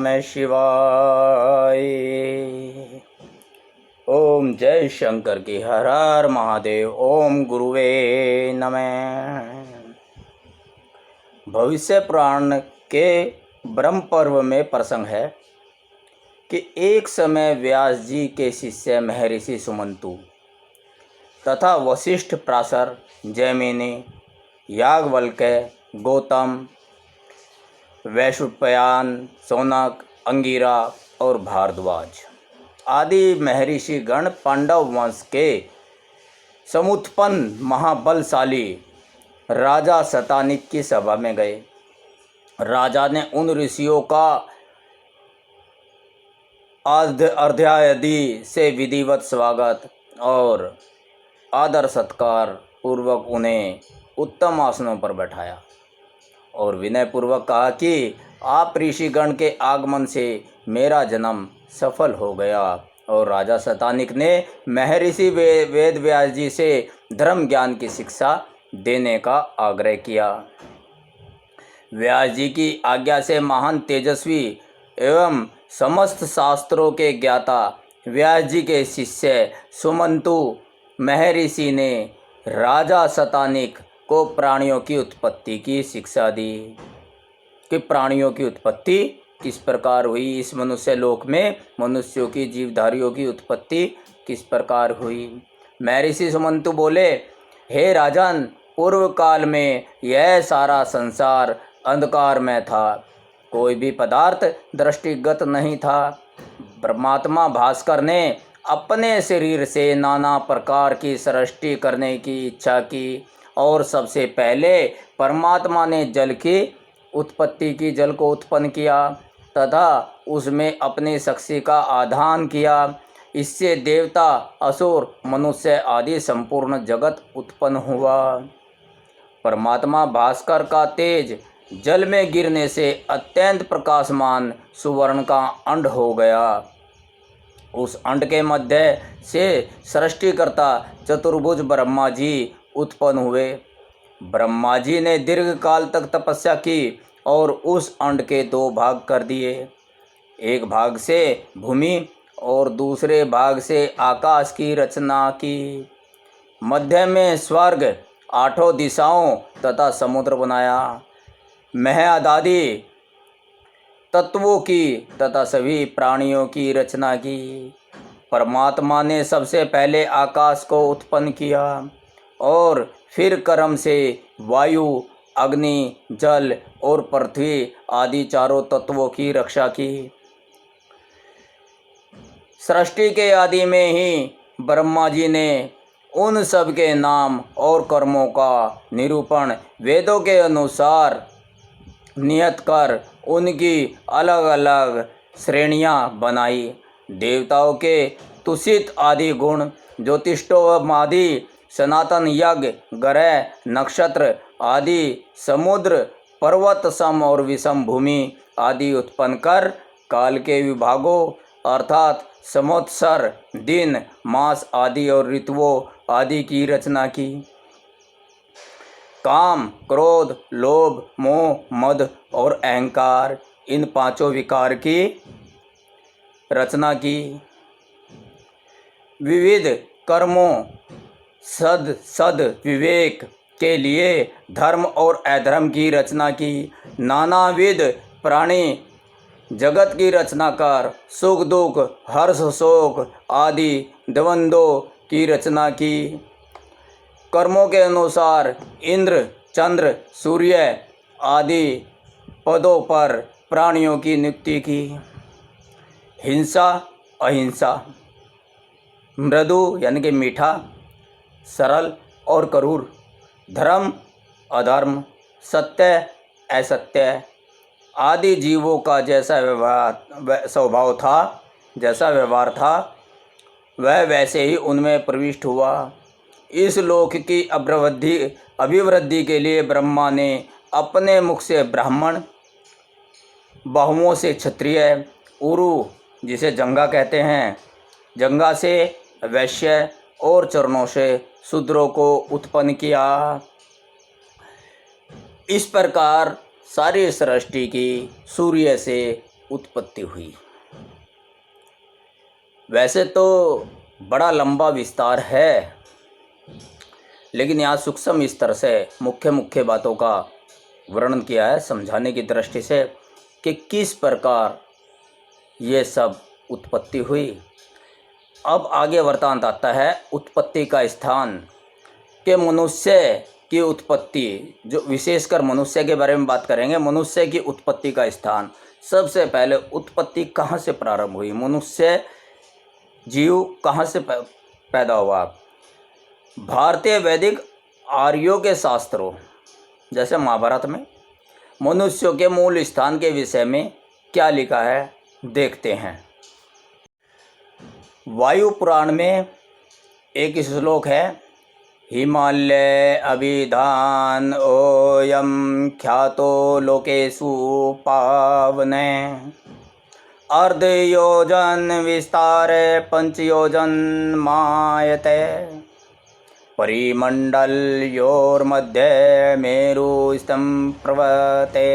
नमः शिवाय। ओम जय शंकर की हर हर महादेव। ओम गुरुवे नमः। भविष्य पुराण के ब्रह्म पर्व में प्रसंग है कि एक समय व्यास जी के शिष्य महर्षि सुमंतु तथा वशिष्ठ, पराशर, जैमिनी, याज्ञवल्क्य, गौतम, वैशंपायन, शौनक, अंगिरा और भारद्वाज आदि महर्षि गण पांडव वंश के समुत्पन्न महाबलशाली राजा शतानिक की सभा में गए। राजा ने उन ऋषियों का अर्घ्यादि से विधिवत स्वागत और आदर सत्कार पूर्वक उन्हें उत्तम आसनों पर बैठाया और विनय पूर्वक कहा कि आप ऋषिगण के आगमन से मेरा जन्म सफल हो गया। और राजा शतानिक ने महर्षि वेद व्यास जी से धर्म ज्ञान की शिक्षा देने का आग्रह किया। व्यास जी की आज्ञा से महान तेजस्वी एवं समस्त शास्त्रों के ज्ञाता व्यास जी के शिष्य सुमंतु महर्षि ने राजा शतानिक को प्राणियों की उत्पत्ति की शिक्षा दी कि प्राणियों की उत्पत्ति किस प्रकार हुई, इस मनुष्य लोक में मनुष्यों की जीवधारियों की उत्पत्ति किस प्रकार हुई। महर्षि सुमंतु बोले, हे राजन, पूर्व काल में यह सारा संसार अंधकार में था, कोई भी पदार्थ दृष्टिगत नहीं था। परमात्मा भास्कर ने अपने शरीर से नाना प्रकार की सृष्टि करने की इच्छा की और सबसे पहले परमात्मा ने जल की उत्पत्ति की, जल को उत्पन्न किया तथा उसमें अपनी शक्ति का आधान किया। इससे देवता, असुर, मनुष्य आदि संपूर्ण जगत उत्पन्न हुआ। परमात्मा भास्कर का तेज जल में गिरने से अत्यंत प्रकाशमान सुवर्ण का अंड हो गया। उस अंड के मध्य से सृष्टिकर्ता चतुर्भुज ब्रह्मा जी उत्पन्न हुए। ब्रह्मा जी ने दीर्घ काल तक तपस्या की और उस अंड के दो भाग कर दिए, एक भाग से भूमि और दूसरे भाग से आकाश की रचना की। मध्य में स्वर्ग, आठों दिशाओं तथा समुद्र बनाया। महदादि तत्वों की तथा सभी प्राणियों की रचना की। परमात्मा ने सबसे पहले आकाश को उत्पन्न किया और फिर कर्म से वायु, अग्नि, जल और पृथ्वी आदि चारों तत्वों की रक्षा की। सृष्टि के आदि में ही ब्रह्मा जी ने उन सब के नाम और कर्मों का निरूपण वेदों के अनुसार नियत कर उनकी अलग अलग श्रेणियां बनाई। देवताओं के तुषित आदि गुण, ज्योतिषोम आदि सनातन यज्ञ, ग्रह, नक्षत्र आदि, समुद्र, पर्वत, सम और विषम भूमि आदि उत्पन्न कर काल के विभागों अर्थात संवत्सर, दिन, मास आदि और ऋतुओं आदि की रचना की। काम, क्रोध, लोभ, मोह, मद और अहंकार, इन पांचों विकार की रचना की। विविध कर्मों, सद विवेक के लिए धर्म और अधर्म की रचना की। नानाविध प्राणी जगत की रचना कर सुख दुख, हर्ष शोक आदि द्वंद्वों की रचना की। कर्मों के अनुसार इंद्र, चंद्र, सूर्य आदि पदों पर प्राणियों की नियुक्ति की। हिंसा, अहिंसा, मृदु यानी कि मीठा, सरल और क्रूर, धर्म, अधर्म, सत्य, असत्य आदि जीवों का जैसा स्वभाव था, जैसा व्यवहार था, वह वैसे ही उनमें प्रविष्ट हुआ। इस लोक की अभिवृद्धि के लिए ब्रह्मा ने अपने मुख से ब्राह्मण, बाहुओं से क्षत्रिय, उरु जिसे जंगा कहते हैं, जंगा से वैश्य और चरणों से शूद्रों को उत्पन्न किया। इस प्रकार सारी सृष्टि की सूर्य से उत्पत्ति हुई। वैसे तो बड़ा लंबा विस्तार है, लेकिन यहाँ सूक्ष्म स्तर से मुख्य मुख्य बातों का वर्णन किया है समझाने की दृष्टि से कि किस प्रकार ये सब उत्पत्ति हुई। अब आगे वृत्तांत आता है उत्पत्ति का स्थान कि मनुष्य की उत्पत्ति, जो विशेषकर मनुष्य के बारे में बात करेंगे। मनुष्य की उत्पत्ति का स्थान, सबसे पहले उत्पत्ति कहाँ से प्रारंभ हुई, मनुष्य जीव कहाँ से पैदा हुआ। भारतीय वैदिक आर्यों के शास्त्रों जैसे महाभारत में मनुष्यों के मूल स्थान के विषय में क्या लिखा है देखते हैं। वायु पुराण में एक श्लोक है, हिमालय अभिधान ओयम ख्यातो लोकेषु पावने अर्धयोजन विस्तारे पंचयोजन मायते परिमंडलयोर्मध्ये मेरुस्तं प्रवते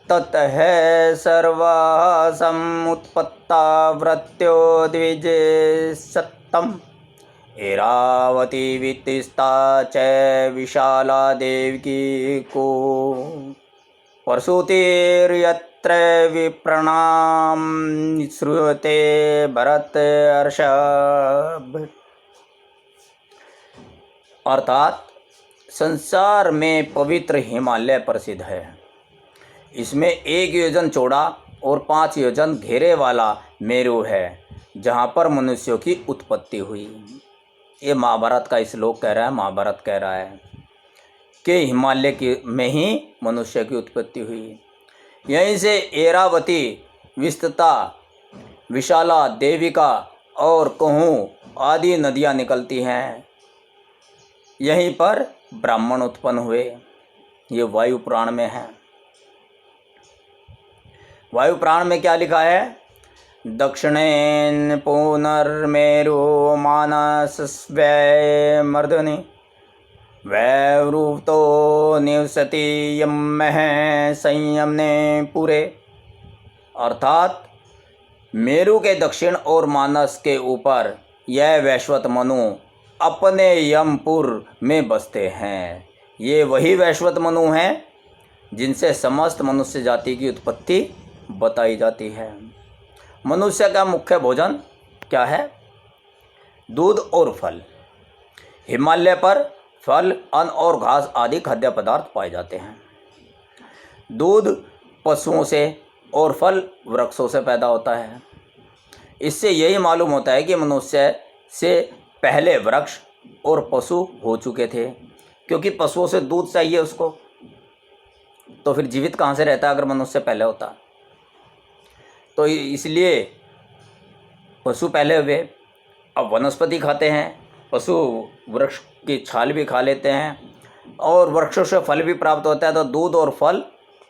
ततः सर्वाः समुत्पत्ता वृत्यो द्विजसत्तम ऐरावती वित्तिस्ता च विशाला देवकी को परशुतिर्यत्र विप्रणाम श्रूयते भरत अर्षभ। अर्थात संसार में पवित्र हिमालय प्रसिद्ध है। इसमें 1 योजन चौड़ा और 5 योजन घेरे वाला मेरु है, जहाँ पर मनुष्यों की उत्पत्ति हुई। ये महाभारत का श्लोक कह रहा है, महाभारत कह रहा है कि हिमालय की में ही मनुष्य की उत्पत्ति हुई। यहीं से ऐरावती, विस्तृता, विशाला, देविका और कहूँ आदि नदियाँ निकलती हैं। यहीं पर ब्राह्मण उत्पन्न हुए। ये वायु पुराण में है। वायु पुराण में क्या लिखा है, दक्षिणेन पुनर्मेरु मानसस्वै मर्दनि वैवृतो निवसति यमः संयमने पूरे। अर्थात मेरु के दक्षिण और मानस के ऊपर यह वैश्वत मनु अपने यमपुर में बसते हैं। ये वही वैश्वत मनु हैं जिनसे समस्त मनुष्य जाति की उत्पत्ति बताई जाती है। मनुष्य का मुख्य भोजन क्या है, दूध और फल। हिमालय पर फल, अन्न और घास आदि खाद्य पदार्थ पाए जाते हैं। दूध पशुओं से और फल वृक्षों से पैदा होता है। इससे यही मालूम होता है कि मनुष्य से पहले वृक्ष और पशु हो चुके थे, क्योंकि पशुओं से दूध चाहिए उसको, तो फिर जीवित कहाँ से रहता अगर मनुष्य पहले होता। तो इसलिए पशु पहले हुए। अब वनस्पति खाते हैं, पशु वृक्ष की छाल भी खा लेते हैं और वृक्षों से फल भी प्राप्त होता है। तो दूध और फल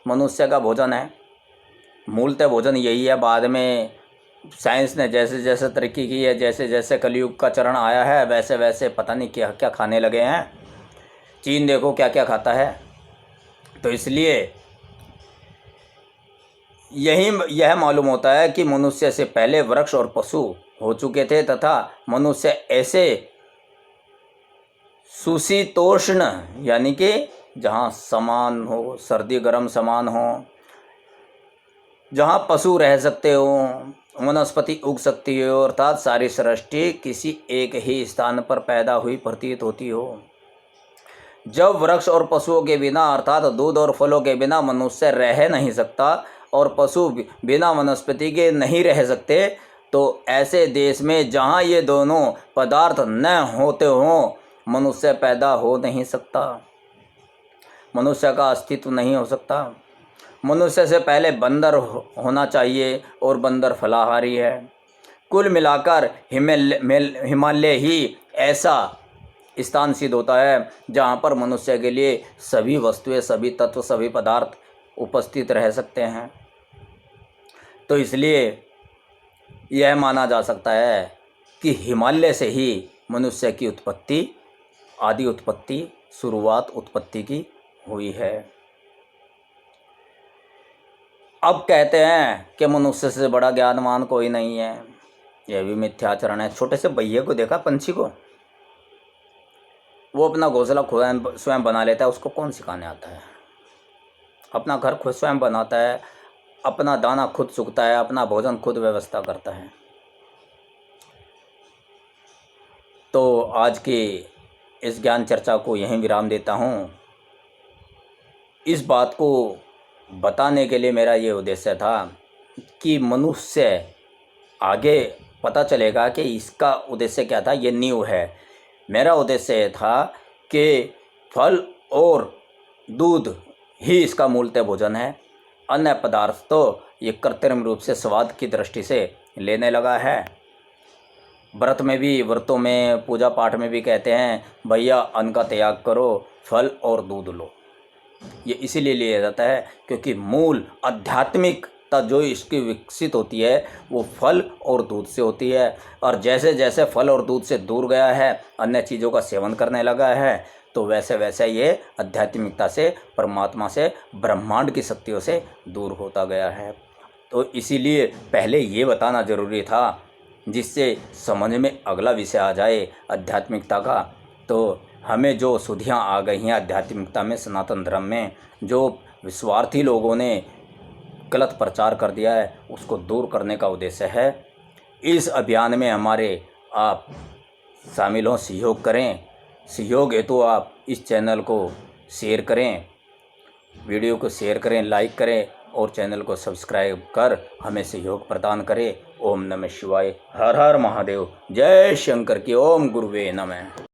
मनुष्य का भोजन है। मूलतः भोजन यही है। बाद में साइंस ने जैसे जैसे तरक्की की है, जैसे जैसे कलयुग का चरण आया है, वैसे वैसे पता नहीं क्या क्या खाने लगे हैं। चीन देखो क्या क्या खाता है। तो इसलिए यह मालूम होता है कि मनुष्य से पहले वृक्ष और पशु हो चुके थे तथा मनुष्य ऐसे सुशीतोष्ण, यानी कि जहाँ समान हो, सर्दी गर्म समान हो, जहाँ पशु रह सकते हो, वनस्पति उग सकती हो, अर्थात सारी सृष्टि किसी एक ही स्थान पर पैदा हुई प्रतीत होती हो। जब वृक्ष और पशुओं के बिना, अर्थात दूध और फलों के बिना मनुष्य रह नहीं सकता और पशु बिना वनस्पति के नहीं रह सकते, तो ऐसे देश में जहाँ ये दोनों पदार्थ न होते हों मनुष्य पैदा हो नहीं सकता, मनुष्य का अस्तित्व नहीं हो सकता। मनुष्य से पहले बंदर होना चाहिए और बंदर फलाहारी है। कुल मिलाकर हिमालय ही ऐसा स्थान सिद्ध होता है जहाँ पर मनुष्य के लिए सभी वस्तुएं, सभी तत्व, सभी पदार्थ उपस्थित रह सकते हैं। तो इसलिए यह माना जा सकता है कि हिमालय से ही मनुष्य की उत्पत्ति, आदि उत्पत्ति, शुरुआत उत्पत्ति की हुई है। अब कहते हैं कि मनुष्य से बड़ा ज्ञानवान कोई नहीं है, यह भी मिथ्याचरण है। छोटे से बहिये को देखा, पंछी को, वो अपना घोंसला खुद स्वयं बना लेता है, उसको कौन सिखाने आता है। अपना घर खुद स्वयं बनाता है, अपना दाना खुद चुगता है, अपना भोजन खुद व्यवस्था करता है। तो आज की इस ज्ञान चर्चा को यहीं विराम देता हूँ। इस बात को बताने के लिए मेरा ये उद्देश्य था कि मनुष्य आगे पता चलेगा कि इसका उद्देश्य क्या था, ये नींव है। मेरा उद्देश्य ये था कि फल और दूध ही इसका मूलतः भोजन है। अन्य पदार्थ तो ये कृत्रिम रूप से स्वाद की दृष्टि से लेने लगा है। व्रत में भी, व्रतों में, पूजा पाठ में भी कहते हैं भैया अन्न का त्याग करो, फल और दूध लो। ये इसीलिए लिया जाता है क्योंकि मूल आध्यात्मिकता जो इसकी विकसित होती है वो फल और दूध से होती है। और जैसे जैसे फल और दूध से दूर गया है, अन्य चीज़ों का सेवन करने लगा है, तो वैसे वैसे ये आध्यात्मिकता से, परमात्मा से, ब्रह्मांड की शक्तियों से दूर होता गया है। तो इसीलिए पहले ये बताना ज़रूरी था, जिससे समझ में अगला विषय आ जाए आध्यात्मिकता का। तो हमें जो शुद्धियाँ आ गई हैं आध्यात्मिकता में, सनातन धर्म में, जो स्वार्थी लोगों ने गलत प्रचार कर दिया है, उसको दूर करने का उद्देश्य है। इस अभियान में हमारे आप शामिल हों, सहयोग करें। सहयोग हेतु आप इस चैनल को शेयर करें, वीडियो को शेयर करें, लाइक करें और चैनल को सब्सक्राइब कर हमें सहयोग प्रदान करें। ओम नमः शिवाय। हर हर महादेव। जय शंकर की। ओम गुरुवे नमः।